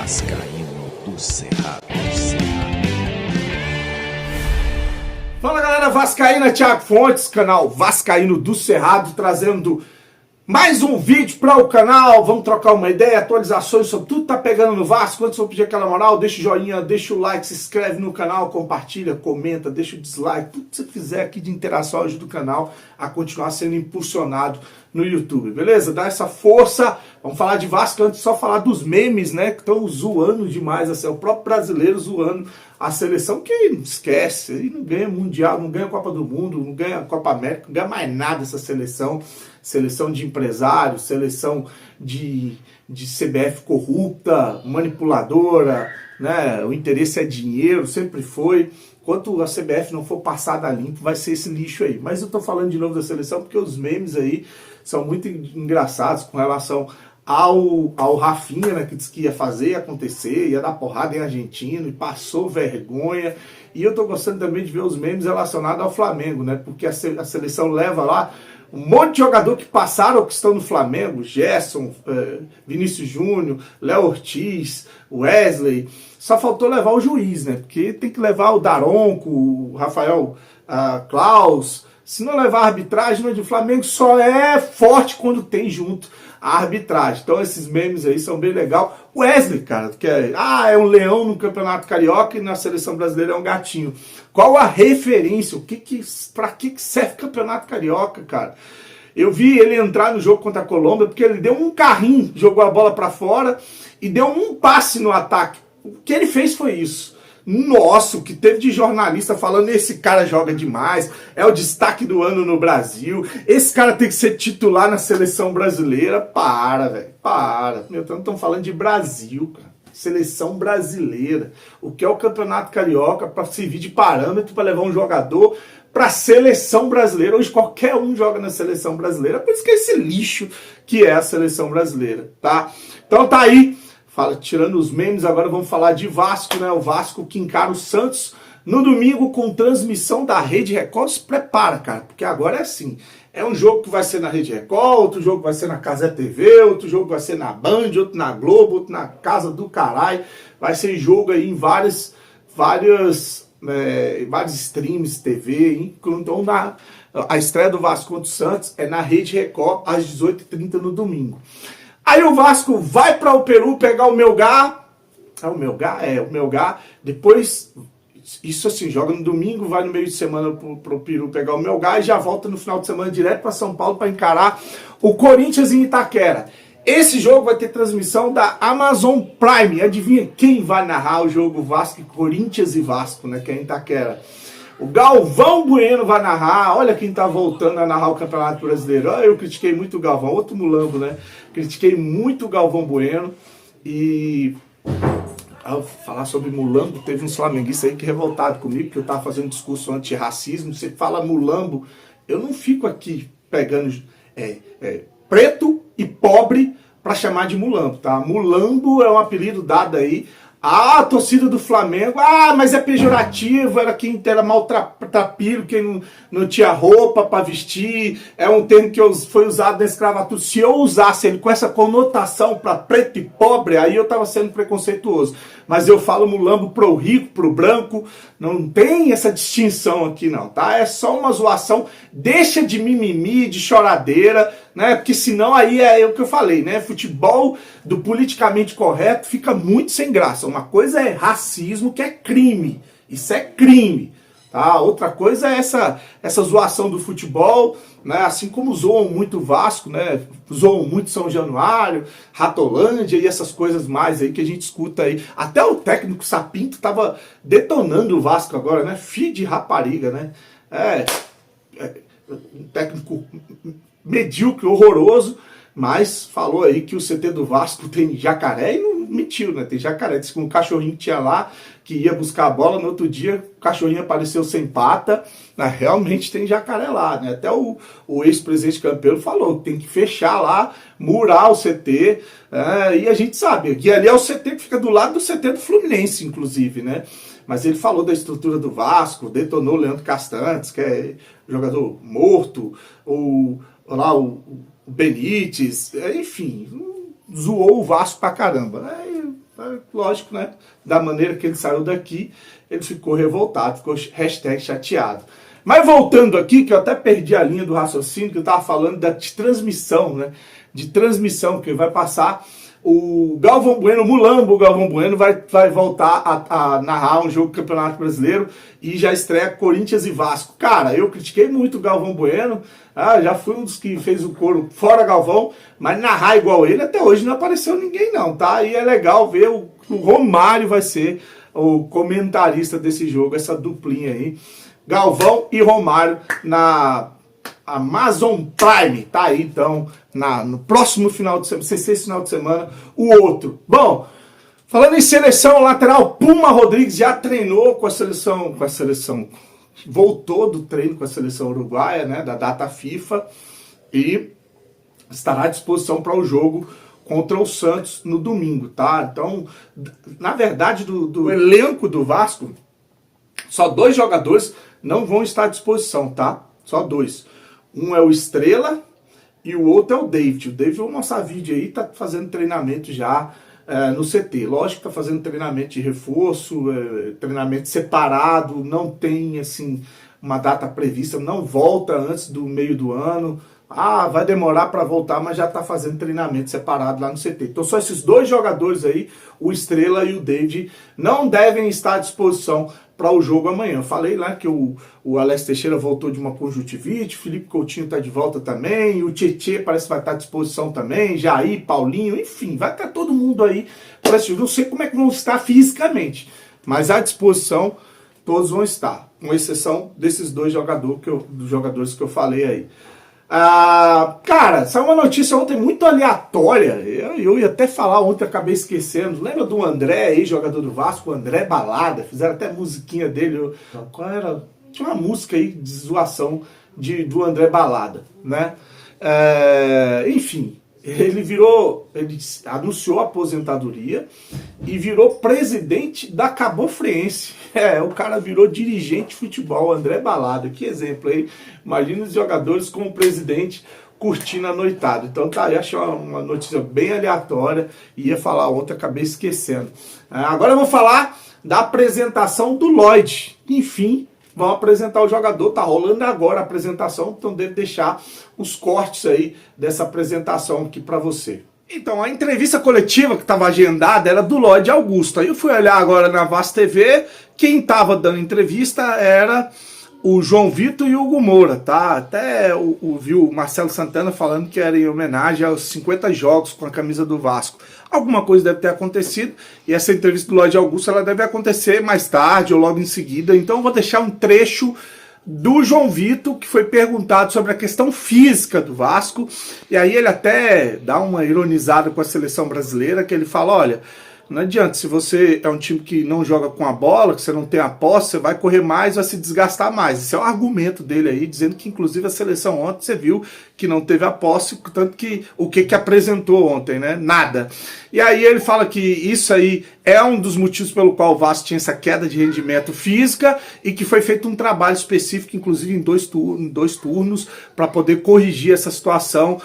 Vascaíno do Cerrado. Fala galera vascaína, Thiago Fontes, canal Vascaíno do Cerrado, trazendo mais um vídeo para o canal. Vamos trocar uma ideia, atualizações sobre tudo que tá pegando no Vasco. Antes eu vou pedir aquela moral, deixa o joinha, deixa o like, se inscreve no canal, compartilha, comenta, deixa o dislike, tudo que você fizer aqui de interação ajuda o canal a continuar sendo impulsionado no YouTube, beleza? Dá essa força. Vamos falar de Vasco antes, só falar dos memes, né, que estão zoando demais, assim, o próprio brasileiro zoando a seleção, que esquece, ele não ganha Mundial, não ganha Copa do Mundo, não ganha Copa América, não ganha mais nada essa seleção, seleção de empresários, seleção de CBF corrupta, manipuladora, né, o interesse é dinheiro, sempre foi. Enquanto a CBF não for passada a limpo, vai ser esse lixo aí. Mas eu tô falando de novo da seleção porque os memes aí são muito engraçados com relação ao Rafinha, né, que disse que ia fazer acontecer, ia dar porrada em argentino e passou vergonha. E eu tô gostando também de ver os memes relacionados ao Flamengo, né, porque a seleção leva lá um monte de jogador que passaram ou que estão no Flamengo, Gerson, Vinícius Júnior, Léo Ortiz, Wesley. Só faltou levar o juiz, né? Porque tem que levar o Daronco, o Rafael Klaus. Se não levar a arbitragem, o Flamengo só é forte quando tem junto a arbitragem. Então esses memes aí são bem legal. O Wesley, cara, que é um leão no Campeonato Carioca e na Seleção Brasileira é um gatinho. Qual a referência? Pra que serve o Campeonato Carioca, cara? Eu vi ele entrar no jogo contra a Colômbia porque ele deu um carrinho, jogou a bola pra fora e deu um passe no ataque. O que ele fez foi isso. Nossa, o que teve de jornalista falando, esse cara joga demais, é o destaque do ano no Brasil, esse cara tem que ser titular na seleção brasileira. Para, velho, para. Meu, estamos falando de Brasil, cara. Seleção brasileira. O que é o Campeonato Carioca para servir de parâmetro para levar um jogador para a seleção brasileira. Hoje qualquer um joga na seleção brasileira, por isso que é esse lixo que é a seleção brasileira, tá? Então tá aí. Tirando os memes, agora vamos falar de Vasco, né? O Vasco que encara o Santos no domingo com transmissão da Rede Record. Se prepara, cara, porque agora é assim. É um jogo que vai ser na Rede Record, outro jogo vai ser na Cazé TV, outro jogo vai ser na Band, outro na Globo, outro na Casa do Caralho. Vai ser jogo aí em vários streams, TV. Então a estreia do Vasco contra o Santos é na Rede Record às 18h30 no domingo. Aí o Vasco vai para o Peru pegar o Melgar. O Melgar. Depois, isso assim, joga no domingo, vai no meio de semana para o Peru pegar o Melgar e já volta no final de semana direto para São Paulo para encarar o Corinthians em Itaquera. Esse jogo vai ter transmissão da Amazon Prime. Adivinha quem vai narrar o jogo Vasco, Corinthians e Vasco, né? Que é em Itaquera. O Galvão Bueno vai narrar. Olha quem tá voltando a narrar o Campeonato Brasileiro. Eu critiquei muito o Galvão, outro mulambo, né? Critiquei muito o Galvão Bueno. E ao falar sobre mulambo, teve uns flamenguistas aí que revoltado comigo, que eu tava fazendo discurso antirracismo. Você fala mulambo, eu não fico aqui pegando preto e pobre para chamar de mulambo, tá? Mulambo é um apelido dado aí à torcida do Flamengo. Mas é pejorativo, era quem era maltrapilho, quem não tinha roupa para vestir. É um termo que foi usado na escravatura. Se eu usasse ele com essa conotação para preto e pobre, aí eu estava sendo preconceituoso. Mas eu falo mulambo pro rico, pro branco, não tem essa distinção aqui não, tá? É só uma zoação, deixa de mimimi, de choradeira, né? Porque senão aí é o que eu falei, né? Futebol do politicamente correto fica muito sem graça. Uma coisa é racismo, que é crime, isso é crime. Tá? Outra coisa é essa zoação do futebol, né? Assim como zoam muito o Vasco, né? Zoam muito São Januário, Ratolândia e essas coisas mais aí que a gente escuta aí. Até o técnico Sapinto tava detonando o Vasco agora, né? Filho de rapariga, né? Um técnico medíocre, horroroso, mas falou aí que o CT do Vasco tem jacaré e não mentiu, né? Tem jacaré. Disse que um cachorrinho que tinha lá, que ia buscar a bola, no outro dia o cachorrinho apareceu sem pata, né? Realmente tem jacaré lá, né? Até o ex-presidente Campelo falou que tem que fechar lá, murar o CT, e a gente sabe que ali é o CT que fica do lado do CT do Fluminense, inclusive, né? Mas ele falou da estrutura do Vasco, detonou o Leandro Castantes, que é jogador morto, o Benítez, enfim, zoou o Vasco pra caramba. Lógico, né? Da maneira que ele saiu daqui, ele ficou revoltado, ficou #chateado. Mas voltando aqui, que eu até perdi a linha do raciocínio, que eu estava falando de transmissão, né? De transmissão, que vai passar o Galvão Bueno, o Mulambo, o Galvão Bueno vai voltar a narrar um jogo do Campeonato Brasileiro e já estreia Corinthians e Vasco. Cara, eu critiquei muito o Galvão Bueno, já fui um dos que fez o coro fora Galvão, mas narrar igual ele, até hoje não apareceu ninguém não, tá? E é legal ver o Romário vai ser o comentarista desse jogo, essa duplinha aí. Galvão e Romário na Amazon Prime, tá aí então, no próximo final de semana, esse final de semana, o outro. Bom, falando em seleção, o lateral Puma Rodrigues já treinou com a seleção, voltou do treino com a seleção uruguaia, né, da data FIFA, e estará à disposição para o jogo contra o Santos no domingo, tá? Então, na verdade, do elenco do Vasco, só 2 jogadores não vão estar à disposição, tá? Só 2. Um é o Estrela e o outro é o David. O David, eu vou mostrar vídeo aí, tá fazendo treinamento já no CT. Lógico que tá fazendo treinamento de reforço, treinamento separado, não tem, assim, uma data prevista, não volta antes do meio do ano. Vai demorar para voltar, mas já está fazendo treinamento separado lá no CT. Então só esses 2 jogadores aí, o Estrela e o David, não devem estar à disposição para o jogo amanhã. Eu falei lá que o Alex Teixeira voltou de uma conjuntivite, o Felipe Coutinho está de volta também, o Tietê parece que vai estar à disposição também, Jair, Paulinho, enfim, vai estar todo mundo aí para esse jogo. Não sei como é que vão estar fisicamente, mas à disposição todos vão estar, com exceção desses 2 jogadores que eu falei aí. Cara, saiu uma notícia ontem muito aleatória. Eu ia até falar ontem, acabei esquecendo. Lembra do André aí, jogador do Vasco, o André Balada? Fizeram até musiquinha dele. Qual era? Tinha uma música aí de zoação do André Balada, né? Enfim, ele anunciou a aposentadoria e virou presidente da Cabo Friense. O cara virou dirigente de futebol, André Balada. Que exemplo aí. Imagina os jogadores como presidente curtindo a noitada. Então tá aí, achei uma notícia bem aleatória. Ia falar ontem, acabei esquecendo. Agora eu vou falar da apresentação do Lloyd. Enfim, vão apresentar o jogador. Tá rolando agora a apresentação, então devo deixar os cortes aí dessa apresentação aqui para você. Então, a entrevista coletiva que estava agendada era do Lloyd Augusto. Aí eu fui olhar agora na Vaz TV, quem estava dando entrevista era o João Vitor e o Hugo Moura, tá? Até viu o Marcelo Santana falando que era em homenagem aos 50 jogos com a camisa do Vasco. Alguma coisa deve ter acontecido, e essa entrevista do Lloyd Augusto ela deve acontecer mais tarde ou logo em seguida. Então eu vou deixar um trecho do João Vitor, que foi perguntado sobre a questão física do Vasco, e aí ele até dá uma ironizada com a seleção brasileira, que ele fala, olha, não adianta, se você é um time que não joga com a bola, que você não tem a posse, você vai correr mais, vai se desgastar mais. Esse é o argumento dele aí, dizendo que inclusive a seleção ontem, você viu que não teve a posse, tanto que o que apresentou ontem, né? Nada. E aí ele fala que isso aí é um dos motivos pelo qual o Vasco tinha essa queda de rendimento física e que foi feito um trabalho específico, inclusive em dois turnos, para poder corrigir essa situação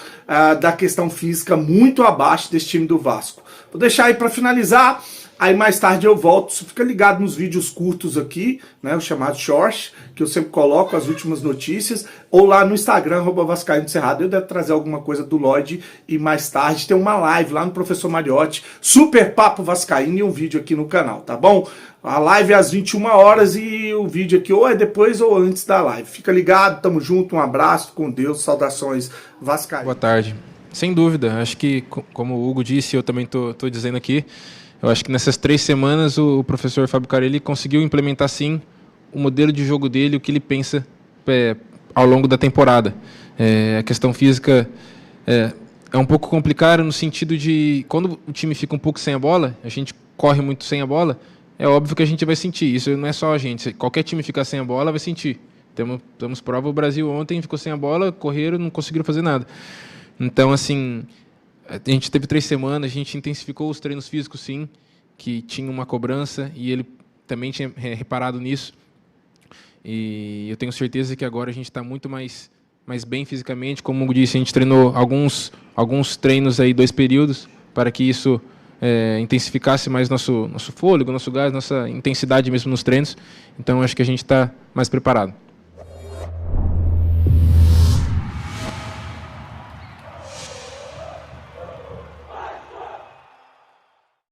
da questão física muito abaixo desse time do Vasco. Vou deixar aí para finalizar, aí mais tarde eu volto. Você fica ligado nos vídeos curtos aqui, né, o chamado Short, que eu sempre coloco as últimas notícias, ou lá no Instagram, @vascaínocerrado, eu devo trazer alguma coisa do Lloyd, e mais tarde tem uma live lá no Professor Mariotti, Super Papo Vascaíno, e um vídeo aqui no canal, tá bom? A live é às 21 horas e o vídeo aqui ou é depois ou antes da live. Fica ligado, tamo junto, um abraço, com Deus, saudações vascaínas. Boa tarde. Sem dúvida, acho que, como o Hugo disse, eu também estou dizendo aqui, eu acho que nessas 3 semanas o professor Fábio Carelli conseguiu implementar, sim, o modelo de jogo dele, o que ele pensa ao longo da temporada. A questão física é um pouco complicada no sentido de, quando o time fica um pouco sem a bola, a gente corre muito sem a bola, é óbvio que a gente vai sentir. Isso não é só a gente, qualquer time ficar sem a bola vai sentir. Temos prova, o Brasil ontem ficou sem a bola, correram, não conseguiram fazer nada. Então, assim, a gente teve 3 semanas, a gente intensificou os treinos físicos, sim, que tinha uma cobrança, e ele também tinha reparado nisso. E eu tenho certeza que agora a gente está muito mais bem fisicamente. Como eu disse, a gente treinou alguns treinos aí, 2 períodos, para que isso intensificasse mais nosso fôlego, nosso gás, nossa intensidade mesmo nos treinos. Então acho que a gente está mais preparado.